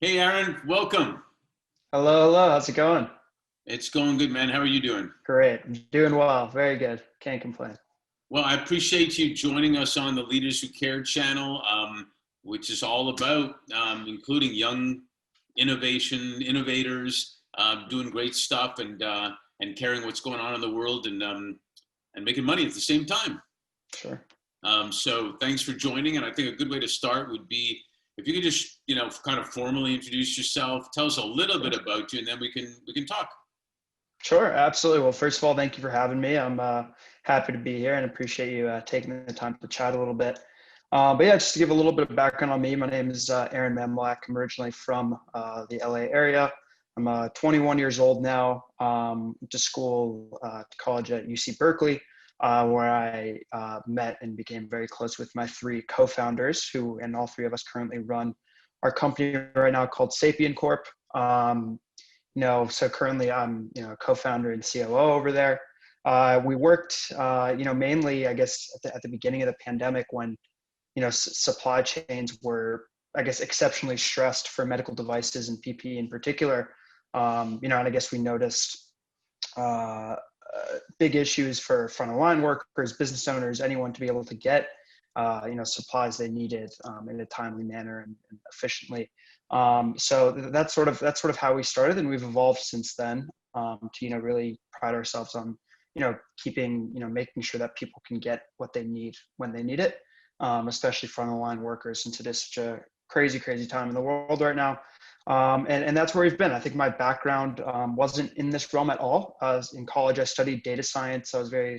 Hey, Aaron, welcome. Hello, hello. How's it going? It's going good, man. How are you doing? Great. I'm doing well. Very good. Can't complain. Well, I appreciate you joining us on the Leaders Who Care channel, which is all about including young innovators, doing great stuff and caring what's going on in the world and making money at the same time. Sure. So thanks for joining. And I think a good way to start would be if you could just, kind of formally introduce yourself, tell us a little Sure. bit about you, and then we can talk. Sure. Absolutely. Well, first of all, thank you for having me. I'm happy to be here and appreciate you taking the time to chat a little bit. But yeah, just to give a little bit of background on me, my name is Aaron Mamelak. I'm originally from the LA area. I'm 21 years old now. To school, to college at UC Berkeley, where I met and became very close with my three co-founders, who and all three of us currently run our company right now called SapienCorp. So currently I'm, co-founder and COO over there. We worked, mainly, I guess, at the beginning of the pandemic when, supply chains were, I guess, exceptionally stressed for medical devices and PPE in particular. And I guess we noticed big issues for front of line workers, business owners, anyone to be able to get, supplies they needed in a timely manner and efficiently. So that's sort of how we started, and we've evolved since then to really pride ourselves on keeping making sure that people can get what they need when they need it, especially front of the line workers, since it is such a crazy time in the world right now. And that's where we've been. I think my background wasn't in this realm at all. In college, I studied data science. I was very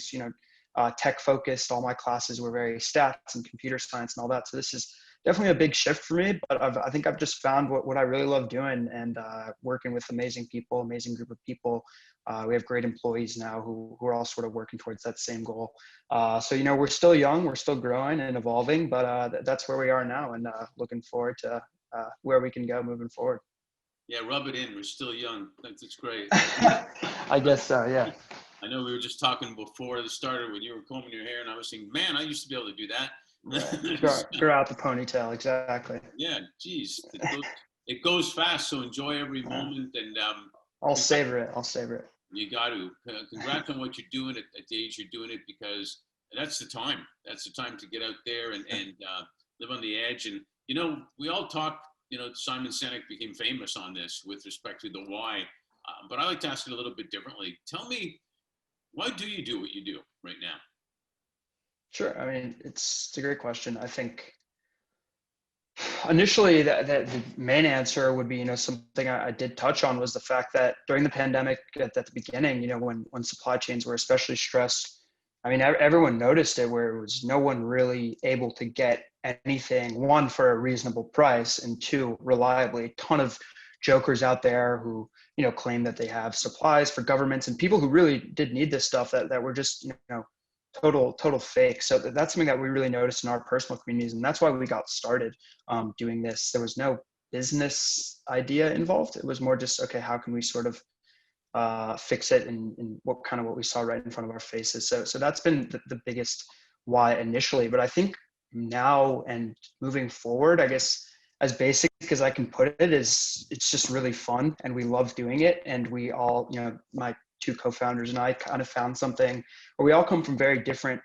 tech focused. All my classes were very stats and computer science and all that. So this is definitely a big shift for me, but I think I've just found what I really love doing, and working with amazing people, amazing group of people. We have great employees now who are all sort of working towards that same goal. So, we're still young, we're still growing and evolving, but that's where we are now, and looking forward to where we can go moving forward. Yeah, rub it in. We're still young. That's great. I guess so, yeah. I know we were just talking before the started when you were combing your hair, and I was thinking, man, I used to be able to do Right. that. Grow out the ponytail, exactly. Yeah, geez, it goes fast. So enjoy every Uh, moment, and I'll congrats, savor it. I'll savor it. you got to. Congrats on what you're doing at the age you're doing it, because that's the time. That's the time to get out there and live on the edge. And we all talk. Simon Sinek became famous on this with respect to the why. But I like to ask it a little bit differently. Tell me, why do you do what you do right now? Sure. I mean, it's a great question. I think initially that the main answer would be, something I did touch on was the fact that during the pandemic at the beginning, when supply chains were especially stressed, I mean, everyone noticed it, where it was no one really able to get anything, one, for a reasonable price, and two, reliably. A ton of jokers out there who, claim that they have supplies for governments and people who really did need this stuff that were just, total fake. So that's something that we really noticed in our personal communities, and that's why we got started doing this. There was no business idea involved. It was more just, okay, how can we sort of fix it in what we saw right in front of our faces. So that's been the biggest why initially. But I think now and moving forward, I guess as basic as I can put it, is it's just really fun and we love doing it. And we all, my two co-founders and I kind of found something where we all come from very different,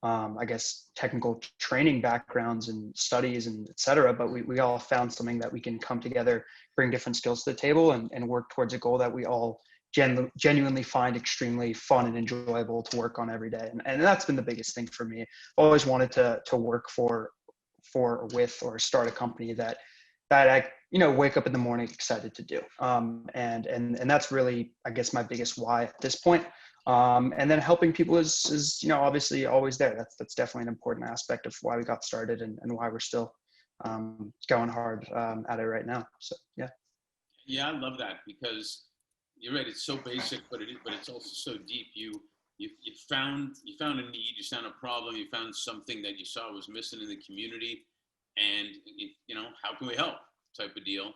I guess, technical training backgrounds and studies and et cetera. But we all found something that we can come together, bring different skills to the table, and work towards a goal that we all genuinely find extremely fun and enjoyable to work on every day. And that's been the biggest thing for me. I've always wanted to work for or with or start a company that I wake up in the morning excited to do. And that's really, I guess, my biggest why at this point. And then helping people is obviously always there. That's definitely an important aspect of why we got started, and why we're still going hard at it right now. So yeah. Yeah, I love that because you're right. It's so basic, but it's also so deep. You found a need, you found a problem, you found something that you saw was missing in the community, and how can we help type of deal,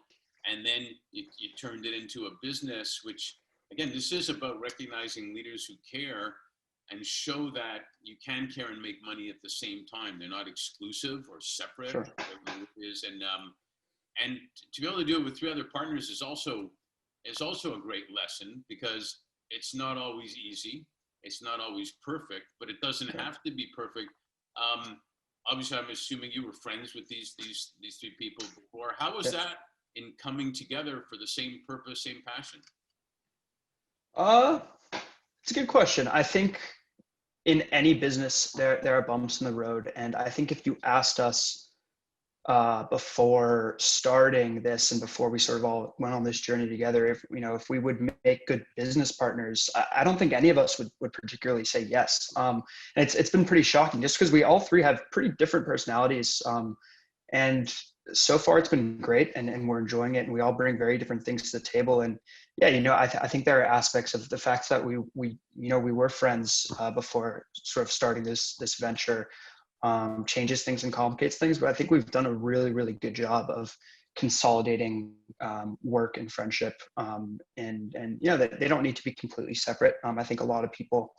and then you turned it into a business. Which again, this is about recognizing leaders who care and show that you can care and make money at the same time. They're not exclusive or separate, Sure. whatever it is, and And to be able to do it with 3 other partners is also a great lesson, because it's not always easy. It's not always perfect, but it doesn't have to be perfect. Obviously, I'm assuming you were friends with these 3 people before. How was that in coming together for the same purpose, same passion? It's a good question. I think in any business, there are bumps in the road, and I think if you asked us before starting this and before we sort of all went on this journey together, if we would make good business partners, I don't think any of us would particularly say yes. And it's been pretty shocking, just because we all 3 have pretty different personalities, and so far it's been great, and we're enjoying it, and we all bring very different things to the table. And yeah, I think there are aspects of the fact that we were friends before sort of starting this venture, changes things and complicates things. But I think we've done a really, really good job of consolidating work and friendship, and they don't need to be completely separate. I think a lot of people,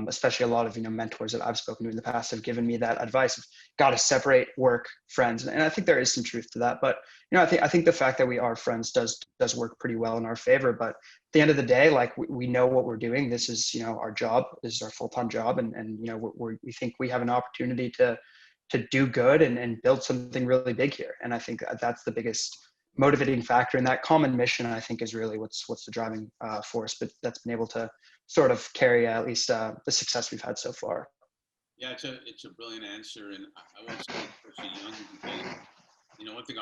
especially a lot of mentors that I've spoken to in the past, have given me that advice of got to separate work, friends, and I think there is some truth to that. But I think the fact that we are friends does work pretty well in our favor. But at the end of the day, like we know what we're doing. This is our job. This is our full-time job, and we think we have an opportunity to do good and build something really big here. And I think that's the biggest motivating factor, and that common mission, I think, is really what's the driving force. But that's been able to sort of carry at least the success we've had so far. Yeah, it's a brilliant answer, and I won't say especially young, because one thing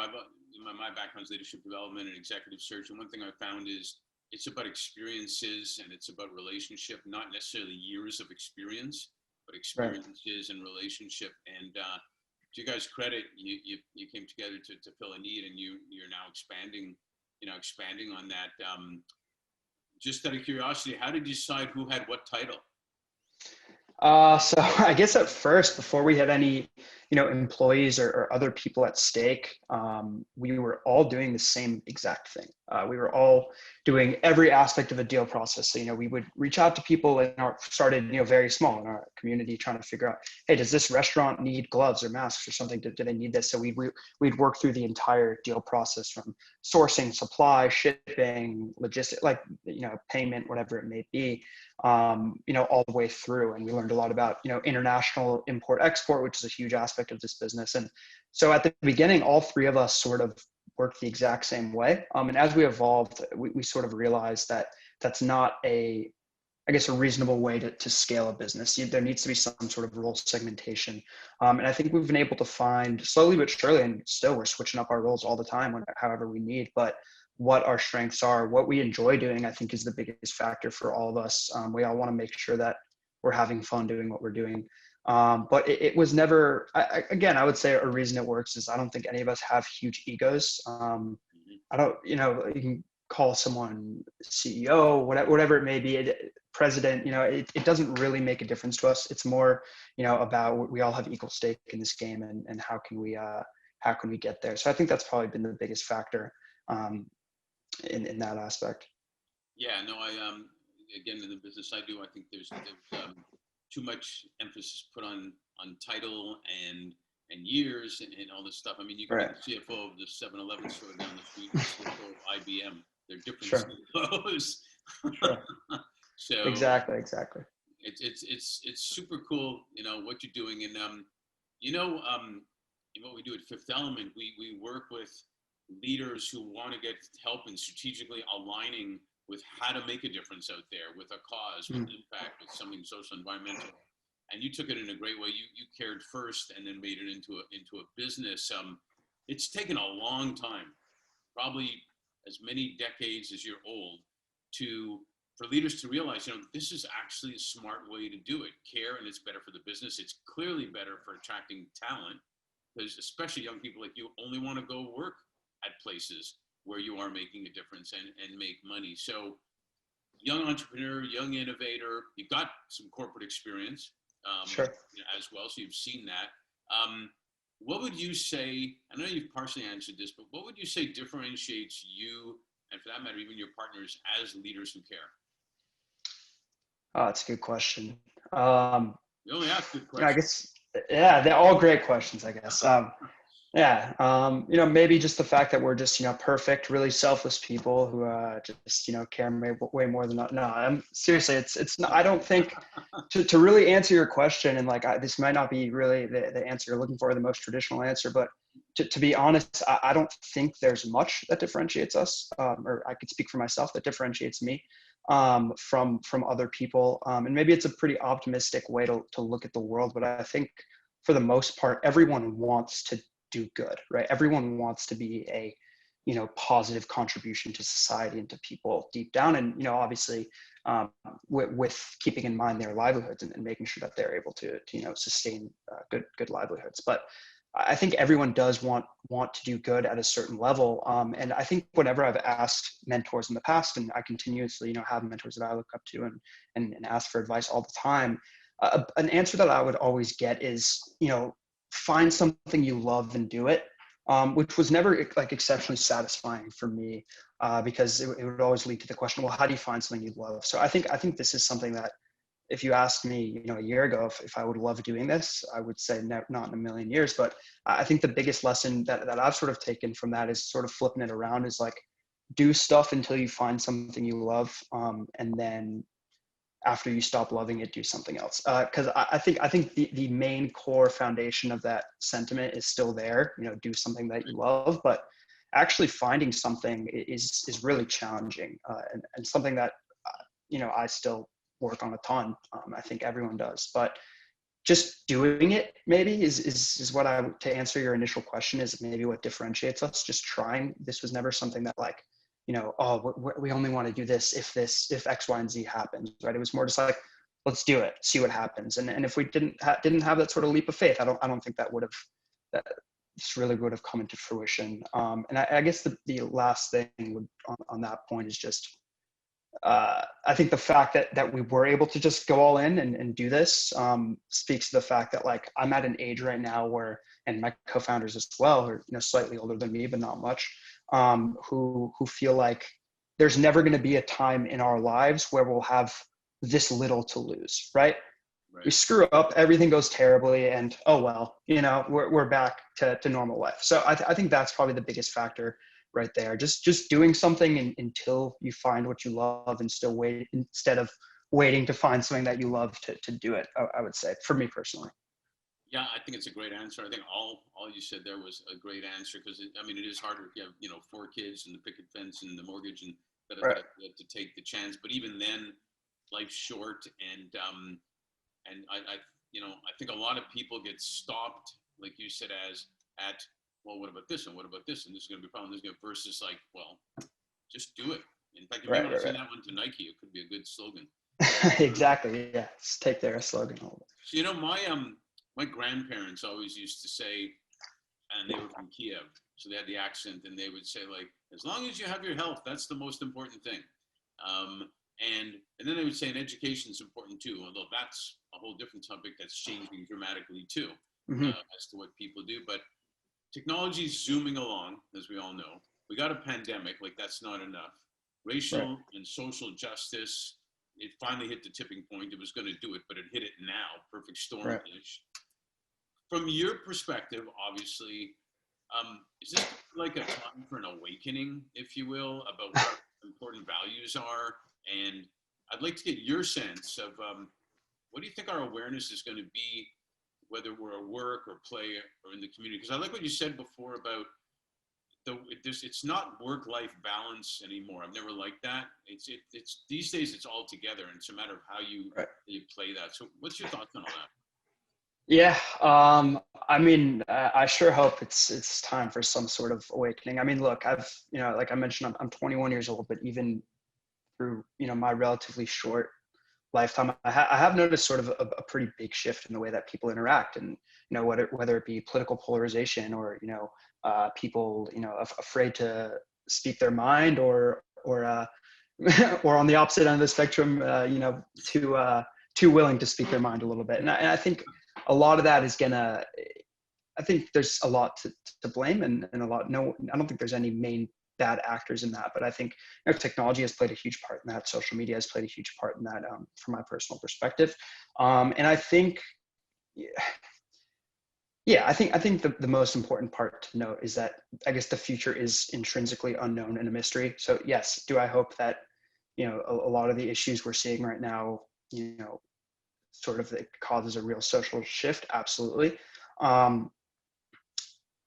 my background is leadership development and executive search, and one thing I found is it's about experiences and it's about relationship, not necessarily years of experience, but experiences and relationship. And to you guys' credit, you came together to fill a need, and you're now expanding on that. Just out of curiosity, how did you decide who had what title? So I guess at first, before we had any, employees or other people at stake, we were all doing the same exact thing. We were all doing every aspect of a deal process. So, we would reach out to people and started, very small in our community, trying to figure out, hey, does this restaurant need gloves or masks or something? Do they need this? So we'd work through the entire deal process, from sourcing, supply, shipping, logistics, payment, whatever it may be, all the way through. And we learned a lot about, international import export, which is a huge aspect of this business. And so at the beginning, all 3 of us sort of worked the exact same way. And as we evolved, we sort of realized that that's not a reasonable way to scale a business. There needs to be some sort of role segmentation. And I think we've been able to find, slowly but surely, and still we're switching up our roles all the time, however we need, but what our strengths are, what we enjoy doing, I think is the biggest factor for all of us. We all want to make sure that we're having fun doing what we're doing. But it was never, I would say a reason it works is I don't think any of us have huge egos. I don't, you can call someone CEO, whatever it may be, president, it doesn't really make a difference to us. It's more, about we all have equal stake in this game, and how can we get there? So I think that's probably been the biggest factor in that aspect. Yeah, no, again, in the business I do, I think there's too much emphasis put on title and years and all this stuff. I mean, you can be the CFO of the 7-Eleven store down the street, and the CFO of IBM. They're different CFOs. Sure. So exactly. It's super cool, what you're doing, and what we do at Fifth Element, we work with leaders who want to get help in strategically aligning with how to make a difference out there with a cause, with impact, with something social, environmental. And you took it in a great way. You cared first and then made it into a business. It's taken a long time, probably as many decades as you're old, for leaders to realize, this is actually a smart way to do it. Care, and it's better for the business. It's clearly better for attracting talent, because especially young people like you only want to go work at places where you are making a difference and make money. So young entrepreneur, young innovator, you've got some corporate experience as well, so you've seen that. What would you say, I know you've partially answered this, but what would you say differentiates you, and for that matter, even your partners, as leaders who care? Oh, that's a good question. You only ask good questions. I guess, yeah, they're all great questions, I guess. Yeah. Maybe just the fact that we're just, perfect, really selfless people who just, care way more than no. I'm seriously, it's not, I don't think to really answer your question, and like this might not be really the answer you're looking for, the most traditional answer, but to be honest, I don't think there's much that differentiates us, or I could speak for myself, that differentiates me from other people. And maybe it's a pretty optimistic way to look at the world, but I think for the most part, everyone wants to do good, right? Everyone wants to be a, positive contribution to society and to people deep down. And, obviously with keeping in mind their livelihoods and making sure that they're able to sustain good livelihoods. But I think everyone does want to do good at a certain level. And I think whenever I've asked mentors in the past, and I continuously, have mentors that I look up to and ask for advice all the time, an answer that I would always get is, find something you love and do it, which was never like exceptionally satisfying for me, because it would always lead to the question, well, how do you find something you love? So I think this is something that if you asked me, a year ago, if I would love doing this, I would say not in a million years. But I think the biggest lesson that I've sort of taken from that is sort of flipping it around, is like, do stuff until you find something you love. And then after you stop loving it, do something else. Because I think the main core foundation of that sentiment is still there. Do something that you love, but actually finding something is really challenging, and something that I still work on a ton. I think everyone does, but just doing it maybe is what to answer your initial question, is maybe what differentiates us. Just trying. This was never something that like, we only want to do this if X, Y, and Z happens, right? It was more just like, let's do it, see what happens. And if we didn't have that sort of leap of faith, I don't think that this really would have come into fruition. And I guess the last thing on that point is just, I think the fact that we were able to just go all in and do this speaks to the fact that, like, I'm at an age right now where, and my co-founders as well, who are slightly older than me, but not much, who feel like there's never going to be a time in our lives where we'll have this little to lose, right? We screw up, everything goes terribly, and oh well, we're back to normal life. So I think that's probably the biggest factor right there. Just doing something until you find what you love, and still wait, instead of waiting to find something that you love to do it. I would say, for me personally. Yeah, I think it's a great answer. I think all you said there was a great answer, because it is harder if you have 4 kids and the picket fence and the mortgage and Right. to take the chance. But even then, life's short, and I think a lot of people get stopped, like you said, at, well, what about this, and what about this, and this is going to be a problem, this is going to, versus like, well, just do it. In fact, if you want to say that one to Nike, it could be a good slogan. Exactly. Yeah. Let's take their slogan a little bit. So, my grandparents always used to say, and they were from Kiev, so they had the accent, and they would say, like, as long as you have your health, that's the most important thing. And then they would say, and education is important too, although that's a whole different topic that's changing dramatically too, as to what people do. But technology is zooming along, as we all know. We got a pandemic, like that's not enough. Racial and social justice, it finally hit the tipping point. It was going to do it, but it hit it now, perfect storm-ish. From your perspective, obviously, is this like a time for an awakening, if you will, about what important values are? And I'd like to get your sense of what do you think our awareness is going to be, whether we're at work or play or in the community? Because I like what you said before about it's not work-life balance anymore. I've never liked that. It's these days it's all together, and it's a matter of how you play that. So what's your thoughts on all that? Yeah. I sure hope it's time for some sort of awakening. I mean, look, I've, like I mentioned, I'm 21 years old, but even through, my relatively short lifetime, I have noticed sort of a pretty big shift in the way that people interact, and, whether it be political polarization or, people, afraid to speak their mind, or or on the opposite end of the spectrum, too willing to speak their mind a little bit. And I think a lot of that is I think there's a lot to blame, and a lot, I don't think there's any main bad actors in that, but I think technology has played a huge part in that. Social media has played a huge part in that, from my personal perspective. And I think, Yeah, I think the most important part to note is that I guess the future is intrinsically unknown and a mystery. So yes, do I hope that, a lot of the issues we're seeing right now, sort of it causes a real social shift? Absolutely. Um,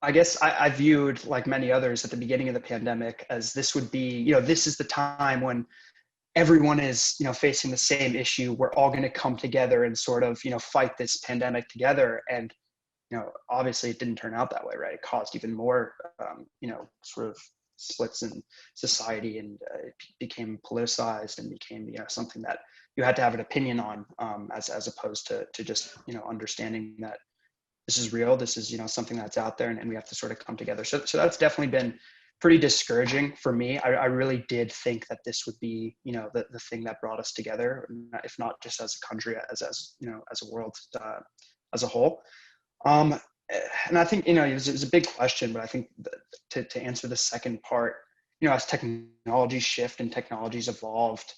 I guess I viewed, like many others at the beginning of the pandemic, as this would be, this is the time when everyone is, facing the same issue. We're all going to come together and sort of, fight this pandemic together. And obviously it didn't turn out that way, right? It caused even more, sort of splits in society, and it became politicized and became, something that you had to have an opinion on, as opposed to just, understanding that this is real. This is, something that's out there, and we have to sort of come together. So that's definitely been pretty discouraging for me. I really did think that this would be, the thing that brought us together, if not just as a country, as a world, as a whole. Um, and I think, it was a big question, but I think to answer the second part, as technologies shift and technologies evolved,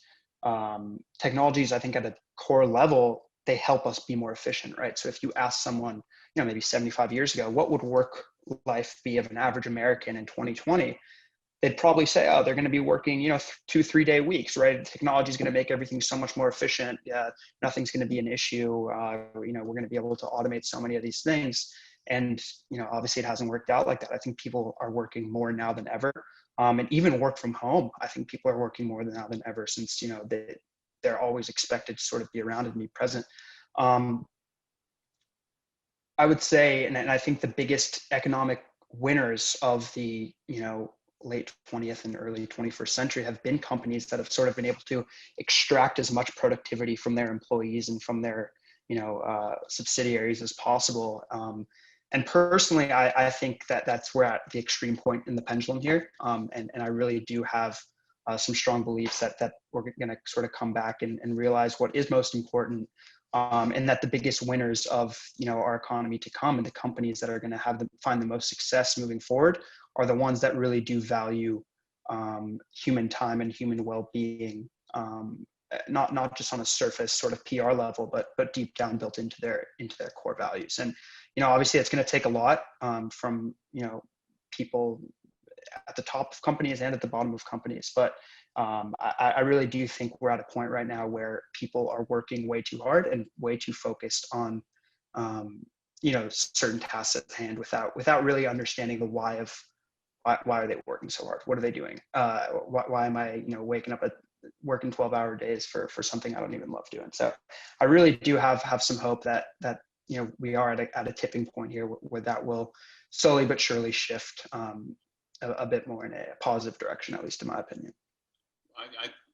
technologies, I think at a core level, they help us be more efficient, right? So if you ask someone, maybe 75 years ago, what would work life be of an average American in 2020? They'd probably say, oh, they're going to be working, 2-3 day weeks, right? Technology is going to make everything so much more efficient. Yeah, nothing's going to be an issue. We're going to be able to automate so many of these things. And, obviously it hasn't worked out like that. I think people are working more now than ever. And even work from home, I think people are working more now than ever, since, they're always expected to sort of be around and be present. I would say, and I think the biggest economic winners of the, late 20th and early 21st century have been companies that have sort of been able to extract as much productivity from their employees and from their, subsidiaries as possible. And personally, I think that we're at the extreme point in the pendulum here. And I really do have some strong beliefs that we're going to sort of come back and realize what is most important. And that the biggest winners of, our economy to come, and the companies that are going to find the most success moving forward, are the ones that really do value human time and human well-being, not just on a surface sort of PR level, but deep down built into their core values. And obviously it's going to take a lot from people at the top of companies and at the bottom of companies, but I really do think we're at a point right now where people are working way too hard and way too focused on certain tasks at hand, without really understanding the why of why are they working so hard? What are they doing? Why am I waking up at working 12-hour days for something I don't even love doing? So I really do have some hope that we are at a tipping point here where that will slowly but surely shift a bit more in a positive direction, at least in my opinion.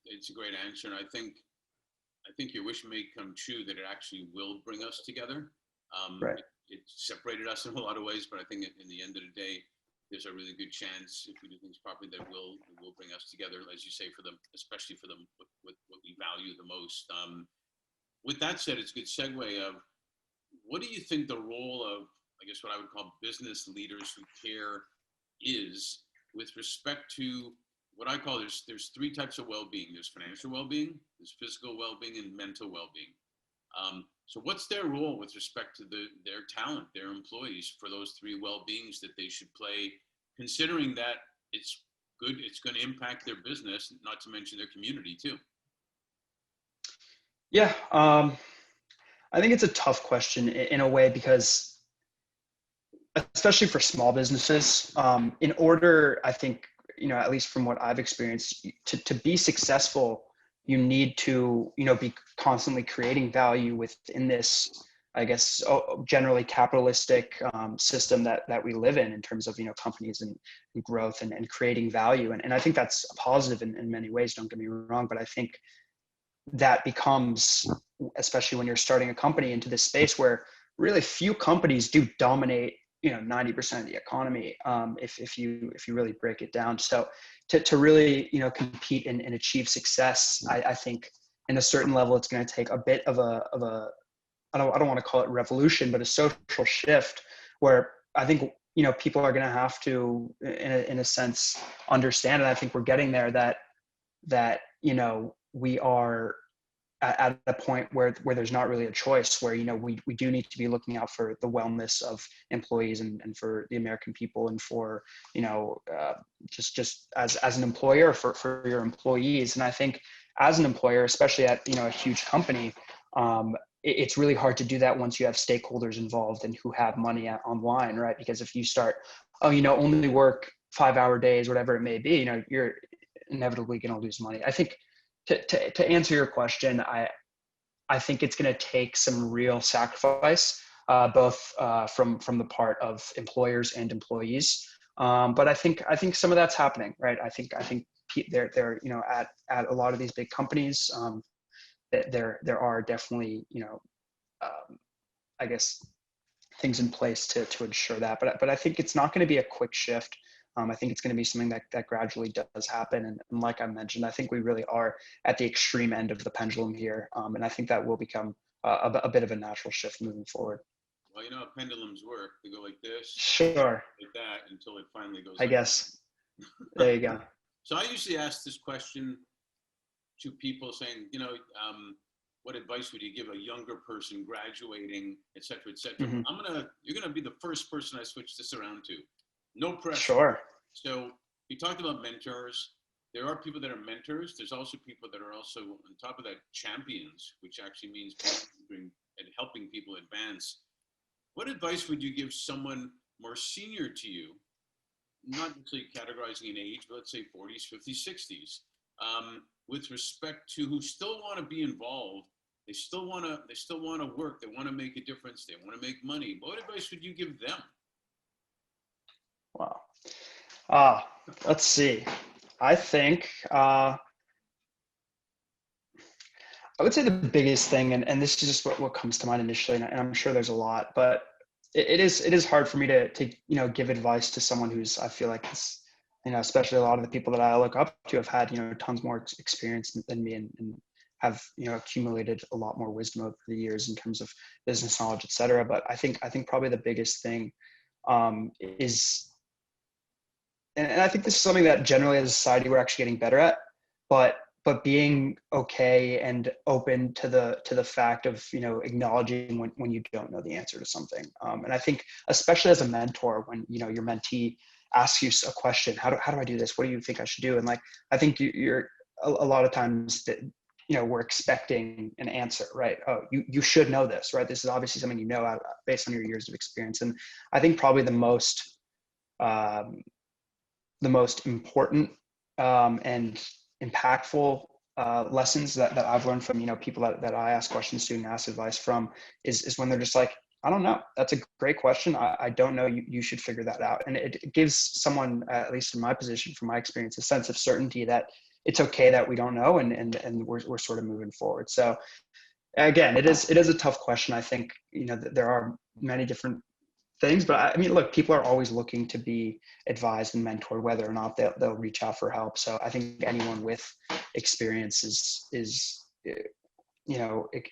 It's a great answer, and I think your wish may come true, that it actually will bring us together. Right. It separated us in a lot of ways, but I think in the end of the day, there's a really good chance, if we do things properly, that will bring us together, as you say, especially for them, what we value the most. With that said, it's a good segue of, what do you think the role of, I guess, what I would call business leaders who care is, with respect to what I call, there's three types of well-being. There's financial well-being, there's physical well-being, and mental well-being. So what's their role with respect to their talent, their employees, for those three well-beings that they should play, considering that it's going to impact their business, not to mention their community too? Yeah, I think it's a tough question in a way, because especially for small businesses, in order, I think, at least from what I've experienced, to be successful, you need to, be constantly creating value within this, I guess, generally capitalistic system that we live in terms of, companies and growth and creating value. And I think that's a positive in many ways, don't get me wrong, but I think that becomes, especially when you're starting a company, into this space where really few companies do dominate 90% of the economy, if you really break it down. So to really compete and achieve success, I think in a certain level it's going to take a bit of a I don't want to call it revolution, but a social shift, where I think people are going to have to, in a sense, understand, and I think we're getting there, that we are at a point where there's not really a choice, where, we do need to be looking out for the wellness of employees and for the American people, and for, just as an employer for your employees. And I think as an employer, especially at, a huge company, it's really hard to do that once you have stakeholders involved and who have money online, right? Because if you start, only work 5-hour days, whatever it may be, you're inevitably going to lose money. I think to answer your question, I think it's going to take some real sacrifice, both from the part of employers and employees. But I think some of that's happening, right? I think they're at a lot of these big companies, there are definitely, I guess, things in place to ensure that. But I think it's not going to be a quick shift. I think it's going to be something that gradually does happen. And like I mentioned, I think we really are at the extreme end of the pendulum here. And I think that will become a bit of a natural shift moving forward. Well, how pendulums work. They go like this, sure, like that, until it finally goes. I guess. There you go. So I usually ask this question to people, saying, what advice would you give a younger person graduating, et cetera, et cetera? Mm-hmm. You're gonna be the first person I switch this around to. No pressure. Sure. So we talked about mentors. There are people that are mentors. There's also people that are also, on top of that, champions, which actually means and helping people advance. What advice would you give someone more senior to you, not necessarily categorizing in age, but let's say 40s, 50s, 60s, with respect to who still want to be involved? They still want to work. They want to make a difference. They want to make money. What advice would you give them? Wow. Let's see. I think I would say the biggest thing, and this is just what comes to mind initially, and I'm sure there's a lot, but it is hard for me to give advice to someone who's, I feel like, it's, especially a lot of the people that I look up to have had tons more experience than me, and have accumulated a lot more wisdom over the years in terms of business knowledge, et cetera. But I think probably the biggest thing is, and I think this is something that generally as a society we're actually getting better at, but being okay and open to the fact of acknowledging when you don't know the answer to something. And I think especially as a mentor, when your mentee asks you a question, how do I do this? What do you think I should do? And I think you're a lot of times that we're expecting an answer, right? Oh, you should know this, right? This is obviously something based on your years of experience. And I think probably the most important and impactful lessons that I've learned from people that I ask questions to and ask advice from is when they're just like, I don't know. That's a great question. I don't know. You should figure that out. And it gives someone, at least in my position, from my experience, a sense of certainty that it's okay that we don't know, and we're sort of moving forward. So again, it is a tough question. I think there are many different things, but I mean, look, people are always looking to be advised and mentored, whether or not they'll reach out for help. So I think anyone with experience is it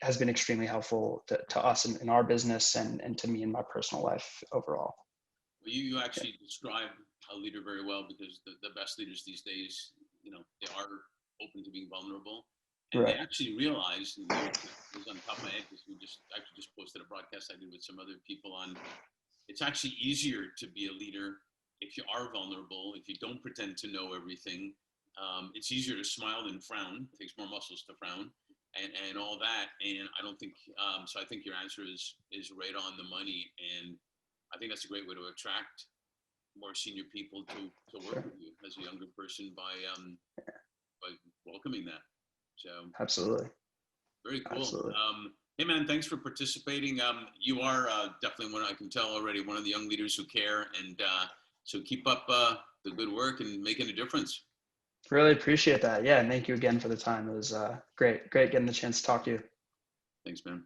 has been extremely helpful to us in our business and to me in my personal life overall. Well, you actually describe a leader very well, because the best leaders these days, they are open to being vulnerable. And right. They actually realize, and it was on top of my head, because we just posted a broadcast I did with some other people on, it's actually easier to be a leader if you are vulnerable, if you don't pretend to know everything. It's easier to smile than frown. It takes more muscles to frown, and all that. And I don't think, so I think your answer is right on the money. And I think that's a great way to attract more senior people to work with you as a younger person by welcoming that. So absolutely. Very cool. Absolutely. Hey man, thanks for participating. You are definitely one, I can tell already, one of the young leaders who care, and so keep up the good work and making a difference. Really appreciate that. Yeah, and thank you again for the time. It was great getting the chance to talk to you. Thanks, man.